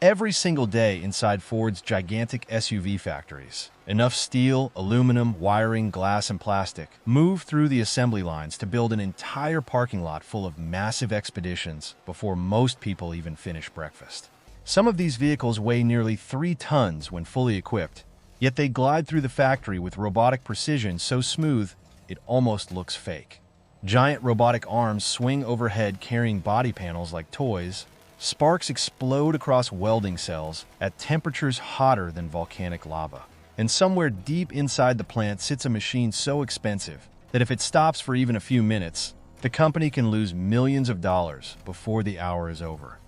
every single day inside Ford's gigantic SUV factories. Enough steel, aluminum, wiring, glass, and plastic move through the assembly lines to build an entire parking lot full of massive expeditions before most people even finish breakfast. Some of these vehicles weigh nearly 3 tons when fully equipped, yet they glide through the factory with robotic precision so smooth it almost looks fake. Giant robotic arms swing overhead carrying body panels like toys. Sparks explode across welding cells at temperatures hotter than volcanic lava. And somewhere deep inside the plant sits a machine so expensive that if it stops for even a few minutes, the company can lose millions of dollars before the hour is over.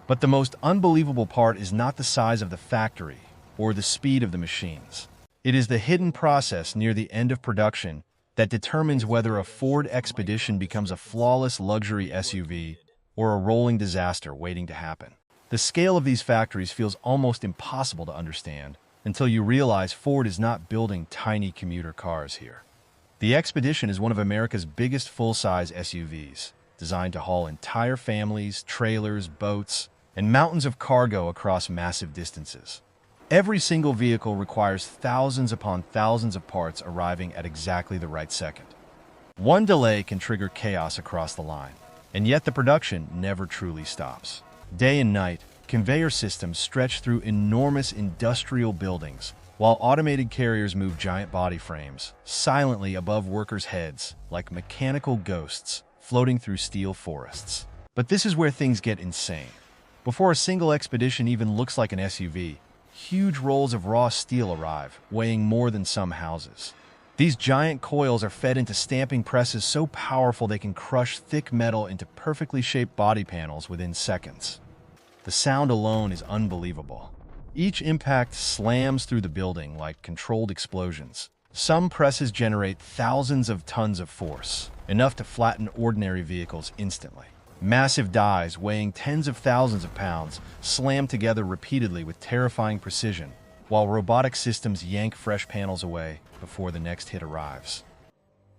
But the most unbelievable part is not the size of the factory or the speed of the machines. It is the hidden process near the end of production that determines whether a Ford Expedition becomes a flawless luxury SUV or a rolling disaster waiting to happen. The scale of these factories feels almost impossible to understand until you realize Ford is not building tiny commuter cars here. The Expedition is one of America's biggest full-size SUVs, designed to haul entire families, trailers, boats, and mountains of cargo across massive distances. Every single vehicle requires thousands upon thousands of parts arriving at exactly the right second. One delay can trigger chaos across the line. And yet the production never truly stops. Day and night, conveyor systems stretch through enormous industrial buildings, while automated carriers move giant body frames, silently above workers' heads, like mechanical ghosts floating through steel forests. But this is where things get insane. Before a single Expedition even looks like an SUV, huge rolls of raw steel arrive, weighing more than some houses. These giant coils are fed into stamping presses so powerful they can crush thick metal into perfectly shaped body panels within seconds. The sound alone is unbelievable. Each impact slams through the building like controlled explosions. Some presses generate thousands of tons of force, enough to flatten ordinary vehicles instantly. Massive dies weighing tens of thousands of pounds slam together repeatedly with terrifying precision, while robotic systems yank fresh panels away before the next hit arrives.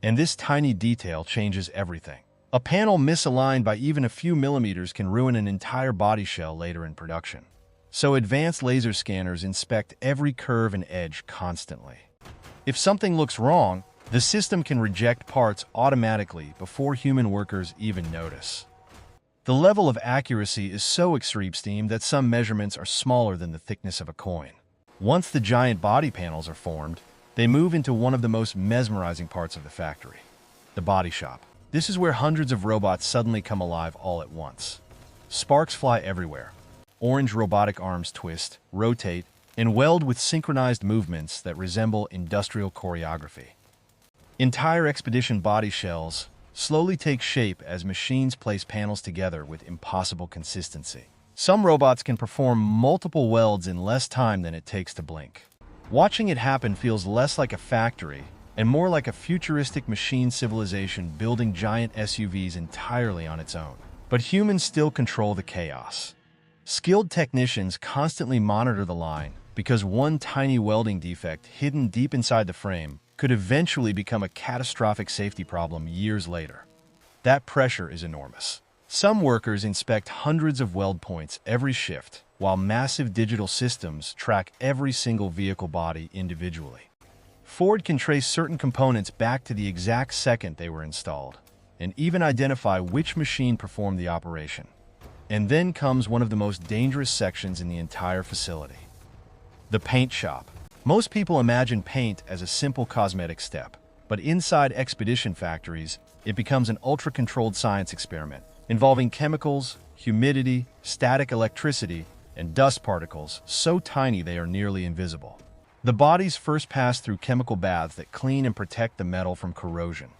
And this tiny detail changes everything. A panel misaligned by even a few millimeters can ruin an entire body shell later in production. So advanced laser scanners inspect every curve and edge constantly. If something looks wrong, the system can reject parts automatically before human workers even notice. The level of accuracy is so extreme that some measurements are smaller than the thickness of a coin. Once the giant body panels are formed, they move into one of the most mesmerizing parts of the factory, the body shop. This is where hundreds of robots suddenly come alive all at once. Sparks fly everywhere. Orange robotic arms twist, rotate, and weld with synchronized movements that resemble industrial choreography. Entire Expedition body shells slowly take shape as machines place panels together with impossible consistency. Some robots can perform multiple welds in less time than it takes to blink. Watching it happen feels less like a factory and more like a futuristic machine civilization building giant SUVs entirely on its own. But humans still control the chaos. Skilled technicians constantly monitor the line because one tiny welding defect hidden deep inside the frame could eventually become a catastrophic safety problem years later. That pressure is enormous. Some workers inspect hundreds of weld points every shift, while massive digital systems track every single vehicle body individually. Ford can trace certain components back to the exact second they were installed, and even identify which machine performed the operation. And then comes one of the most dangerous sections in the entire facility: the paint shop. Most people imagine paint as a simple cosmetic step, but inside Expedition factories, it becomes an ultra-controlled science experiment involving chemicals, humidity, static electricity, and dust particles so tiny they are nearly invisible. The bodies first pass through chemical baths that clean and protect the metal from corrosion.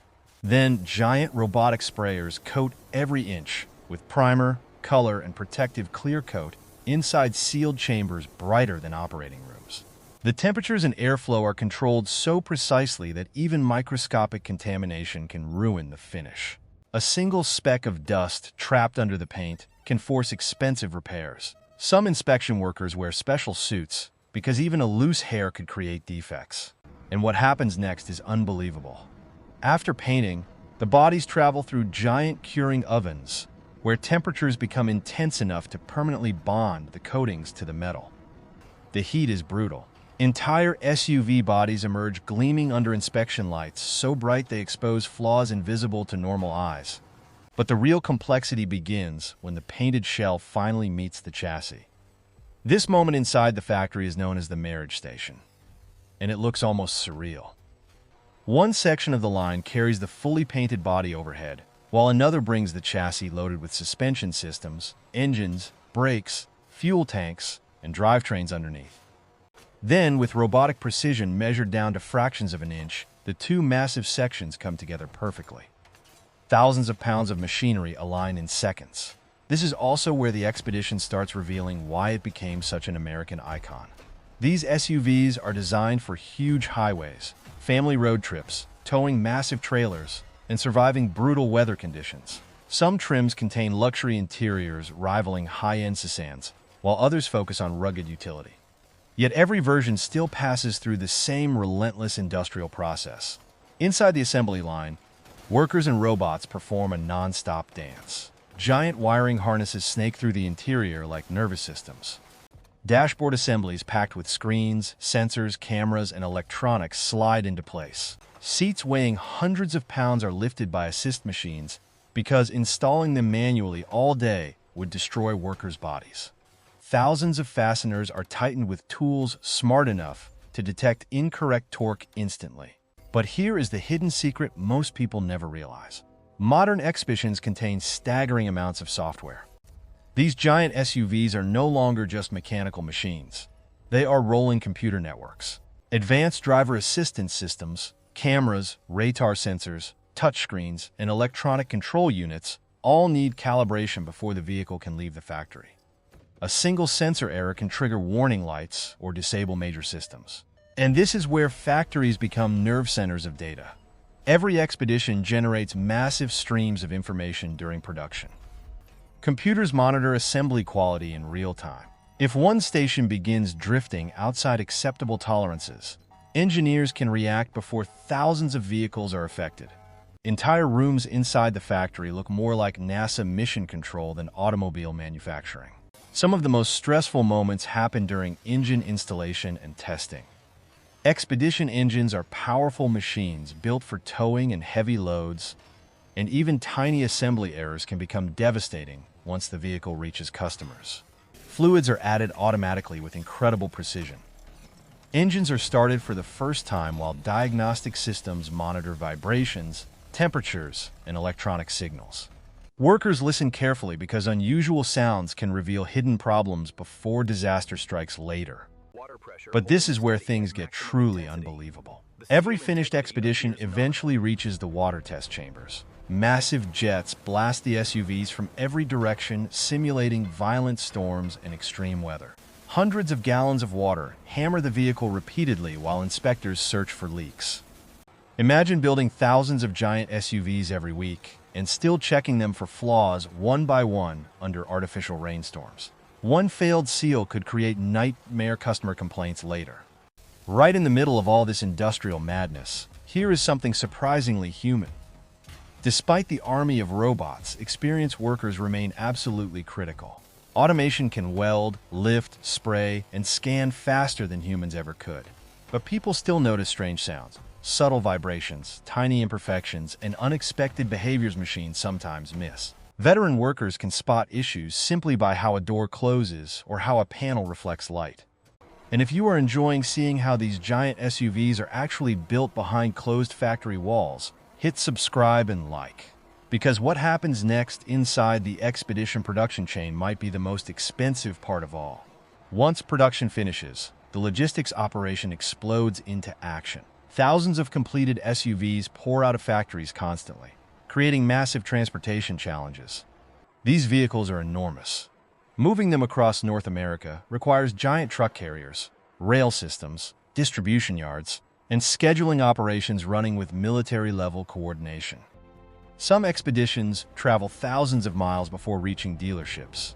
Then, giant robotic sprayers coat every inch with primer, color, and protective clear coat inside sealed chambers brighter than operating rooms. The temperatures and airflow are controlled so precisely that even microscopic contamination can ruin the finish. A single speck of dust trapped under the paint can force expensive repairs. Some inspection workers wear special suits because even a loose hair could create defects. And what happens next is unbelievable. After painting, the bodies travel through giant curing ovens where temperatures become intense enough to permanently bond the coatings to the metal. The heat is brutal. Entire SUV bodies emerge gleaming under inspection lights, so bright they expose flaws invisible to normal eyes. But the real complexity begins when the painted shell finally meets the chassis. This moment inside the factory is known as the marriage station, and it looks almost surreal. One section of the line carries the fully painted body overhead, while another brings the chassis loaded with suspension systems, engines, brakes, fuel tanks, and drivetrains underneath. Then, with robotic precision measured down to fractions of an inch, the two massive sections come together perfectly. Thousands of pounds of machinery align in seconds. This is also where the Expedition starts revealing why it became such an American icon. These SUVs are designed for huge highways, family road trips, towing massive trailers, and surviving brutal weather conditions. Some trims contain luxury interiors rivaling high-end sedans, while others focus on rugged utility. Yet every version still passes through the same relentless industrial process. Inside the assembly line, workers and robots perform a non-stop dance. Giant wiring harnesses snake through the interior like nervous systems. Dashboard assemblies packed with screens, sensors, cameras, and electronics slide into place. Seats weighing hundreds of pounds are lifted by assist machines because installing them manually all day would destroy workers' bodies. Thousands of fasteners are tightened with tools smart enough to detect incorrect torque instantly. But here is the hidden secret most people never realize. Modern Expeditions contain staggering amounts of software. These giant SUVs are no longer just mechanical machines. They are rolling computer networks. Advanced driver assistance systems, cameras, radar sensors, touchscreens, and electronic control units all need calibration before the vehicle can leave the factory. A single sensor error can trigger warning lights or disable major systems. And this is where factories become nerve centers of data. Every Expedition generates massive streams of information during production. Computers monitor assembly quality in real time. If one station begins drifting outside acceptable tolerances, engineers can react before thousands of vehicles are affected. Entire rooms inside the factory look more like NASA mission control than automobile manufacturing. Some of the most stressful moments happen during engine installation and testing. Expedition engines are powerful machines built for towing and heavy loads, and even tiny assembly errors can become devastating once the vehicle reaches customers. Fluids are added automatically with incredible precision. Engines are started for the first time while diagnostic systems monitor vibrations, temperatures, and electronic signals. Workers listen carefully because unusual sounds can reveal hidden problems before disaster strikes later. But this is where things get truly unbelievable. Every finished Expedition eventually reaches the water test chambers. Massive jets blast the SUVs from every direction, simulating violent storms and extreme weather. Hundreds of gallons of water hammer the vehicle repeatedly while inspectors search for leaks. Imagine building thousands of giant SUVs every week and still checking them for flaws one by one under artificial rainstorms. One failed seal could create nightmare customer complaints later. Right in the middle of all this industrial madness, here is something surprisingly human. Despite the army of robots, experienced workers remain absolutely critical. Automation can weld, lift, spray, and scan faster than humans ever could. But people still notice strange sounds, subtle vibrations, tiny imperfections, and unexpected behaviors machines sometimes miss. Veteran workers can spot issues simply by how a door closes or how a panel reflects light. And if you are enjoying seeing how these giant SUVs are actually built behind closed factory walls, hit subscribe and like. Because what happens next inside the Expedition production chain might be the most expensive part of all. Once production finishes, the logistics operation explodes into action. Thousands of completed SUVs pour out of factories constantly, creating massive transportation challenges. These vehicles are enormous. Moving them across North America requires giant truck carriers, rail systems, distribution yards, and scheduling operations running with military-level coordination. Some expeditions travel thousands of miles before reaching dealerships,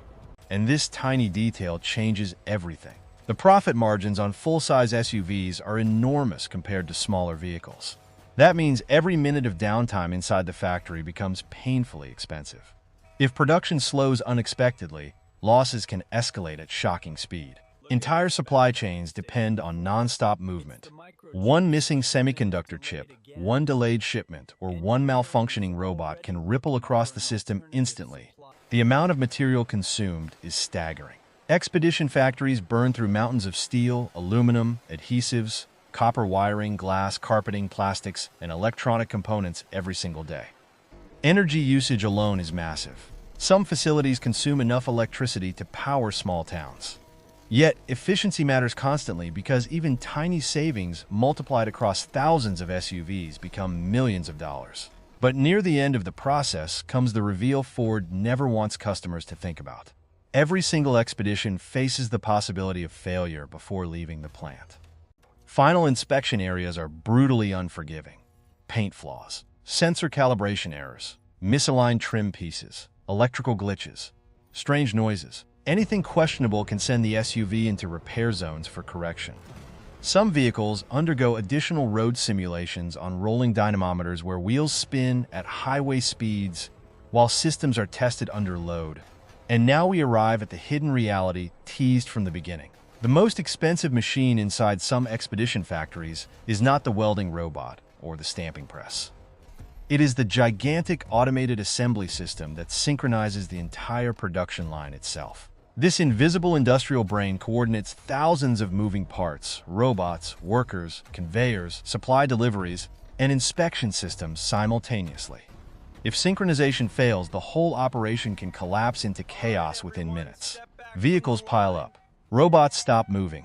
and this tiny detail changes everything. The profit margins on full-size SUVs are enormous compared to smaller vehicles. That means every minute of downtime inside the factory becomes painfully expensive. If production slows unexpectedly, losses can escalate at shocking speed. Entire supply chains depend on nonstop movement. One missing semiconductor chip, one delayed shipment, or one malfunctioning robot can ripple across the system instantly. The amount of material consumed is staggering. Expedition factories burn through mountains of steel, aluminum, adhesives, copper wiring, glass, carpeting, plastics, and electronic components every single day. Energy usage alone is massive. Some facilities consume enough electricity to power small towns. Yet, efficiency matters constantly because even tiny savings multiplied across thousands of SUVs become millions of dollars. But near the end of the process comes the reveal Ford never wants customers to think about. Every single expedition faces the possibility of failure before leaving the plant. Final inspection areas are brutally unforgiving. Paint flaws, sensor calibration errors, misaligned trim pieces, electrical glitches, strange noises. Anything questionable can send the SUV into repair zones for correction. Some vehicles undergo additional road simulations on rolling dynamometers where wheels spin at highway speeds while systems are tested under load. And now we arrive at the hidden reality teased from the beginning. The most expensive machine inside some expedition factories is not the welding robot or the stamping press. It is the gigantic automated assembly system that synchronizes the entire production line itself. This invisible industrial brain coordinates thousands of moving parts, robots, workers, conveyors, supply deliveries, and inspection systems simultaneously. If synchronization fails, the whole operation can collapse into chaos within minutes. Vehicles pile up. Robots stop moving.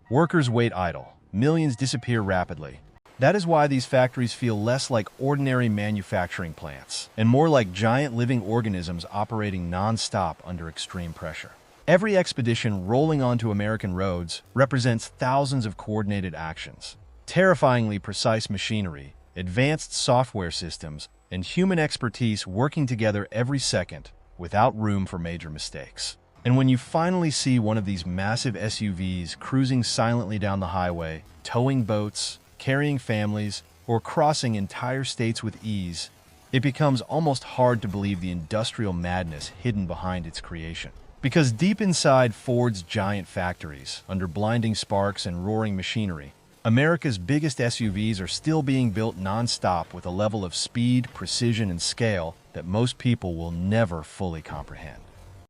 Workers wait idle. Millions disappear rapidly. That is why these factories feel less like ordinary manufacturing plants and more like giant living organisms operating non-stop under extreme pressure. Every expedition rolling onto American roads represents thousands of coordinated actions, terrifyingly precise machinery, advanced software systems, and human expertise working together every second without room for major mistakes. And when you finally see one of these massive SUVs cruising silently down the highway, towing boats, carrying families, or crossing entire states with ease, it becomes almost hard to believe the industrial madness hidden behind its creation. Because deep inside Ford's giant factories, under blinding sparks and roaring machinery, America's biggest SUVs are still being built non-stop with a level of speed, precision, and scale that most people will never fully comprehend.